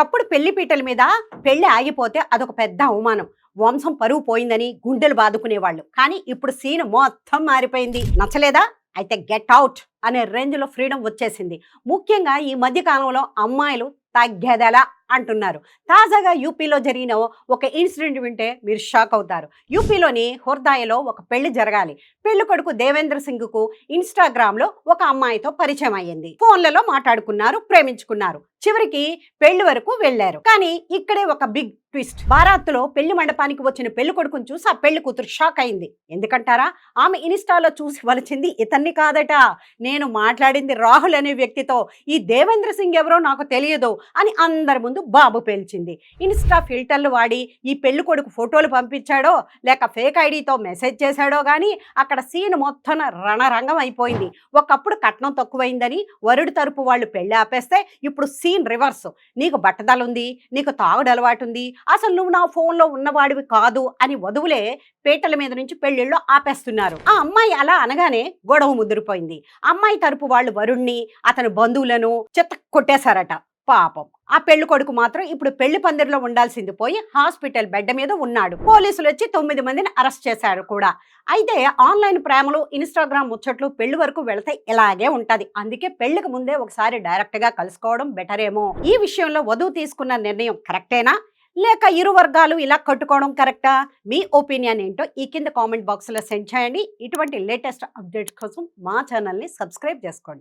ఒకప్పుడు పెళ్లి పీటల మీద పెళ్లి ఆగిపోతే అదొక పెద్ద అవమానం. వంశం పరువు పోయిందని గుండెలు బాదుకునేవాళ్ళు. కానీ ఇప్పుడు సీన్ మొత్తం మారిపోయింది. నచ్చలేదా? అయితే గెట్ అవుట్ అనే రేంజ్లో ఫ్రీడమ్ వచ్చేసింది. ముఖ్యంగా ఈ మధ్య కాలంలో అమ్మాయిలు తగ్గేదెలా అంటున్నారు. తాజాగా యూపీలో జరిగిన ఒక ఇన్సిడెంట్ వింటే మీరు షాక్ అవుతారు. యూపీలోని హుర్దాయలో ఒక పెళ్లి జరగాలి. పెళ్లి కొడుకు దేవేంద్ర సింగ్కు ఇన్స్టాగ్రామ్లో ఒక అమ్మాయితో పరిచయం అయ్యింది. ఫోన్లలో మాట్లాడుకున్నారు, ప్రేమించుకున్నారు. చివరికి పెళ్లి వరకు వెళ్లారు. కానీ ఇక్కడే ఒక బిగ్ ట్విస్ట్. బారాత్లో పెళ్లి మండపానికి వచ్చిన పెళ్లి కొడుకును చూసి ఆ పెళ్లి కూతురు షాక్ అయింది. ఎందుకంటారా? ఆమె ఇన్స్టాలో చూసి వలచింది ఇతన్ని కాదట. నేను మాట్లాడింది రాహుల్ అనే వ్యక్తితో. ఈ దేవేంద్ర సింగ్ ఎవరో నాకు తెలియదు అని అందరి ముందు బాబు పేల్చింది. ఇన్స్టా ఫిల్టర్లు వాడి ఈ పెళ్లి కొడుకు ఫోటోలు పంపించాడో లేక ఫేక్ ఐడితో మెసేజ్ చేశాడో గానీ అక్కడ సీన్ మొత్తం రణరంగం అయిపోయింది. ఒకప్పుడు కట్నం తక్కువైందని వరుడి తరపు వాళ్ళు పెళ్లి ఆపేస్తే ఇప్పుడు సీన్ రివర్స్. నీకు బట్టదలుంది, నీకు తాగుడు అలవాటు ఉంది, అసలు నువ్వు నా ఫోన్లో ఉన్నవాడివి కాదు అని వధువులే పీటల మీద నుంచి పెళ్లిళ్ళు ఆపేస్తున్నారు. ఆ అమ్మాయి అలా అనగానే గొడవ ముదిరిపోయింది. అమ్మాయి తరపు వాళ్ళు వరుణ్ణి, అతని బంధువులను చెత్త కొట్టేశారట. పాపం ఆ పెళ్లి కొడుకు మాత్రం ఇప్పుడు పెళ్లి పందిరిలో ఉండాల్సింది పోయి హాస్పిటల్ బెడ్ మీద ఉన్నాడు. పోలీసులు వచ్చి 9 మందిని అరెస్ట్ చేశారు కూడా. అయితే ఆన్లైన్ ప్రేమలు, ఇన్స్టాగ్రామ్ ముచ్చట్లు పెళ్లి వరకు వెళితే ఇలాగే ఉంటది. అందుకే పెళ్లికి ముందే ఒకసారి డైరెక్ట్ గా కలుసుకోవడం బెటర్ ఏమో. ఈ విషయంలో వధువు తీసుకున్న నిర్ణయం కరెక్టేనా లేక ఇరు వర్గాలు ఇలా కట్టుకోవడం కరెక్టా? మీ ఒపీనియన్ ఏంటో ఈ కింద కామెంట్ బాక్స్లో సెండ్ చేయండి. ఇటువంటి లేటెస్ట్ అప్డేట్స్ కోసం మా ఛానల్ని సబ్స్క్రైబ్ చేసుకోండి.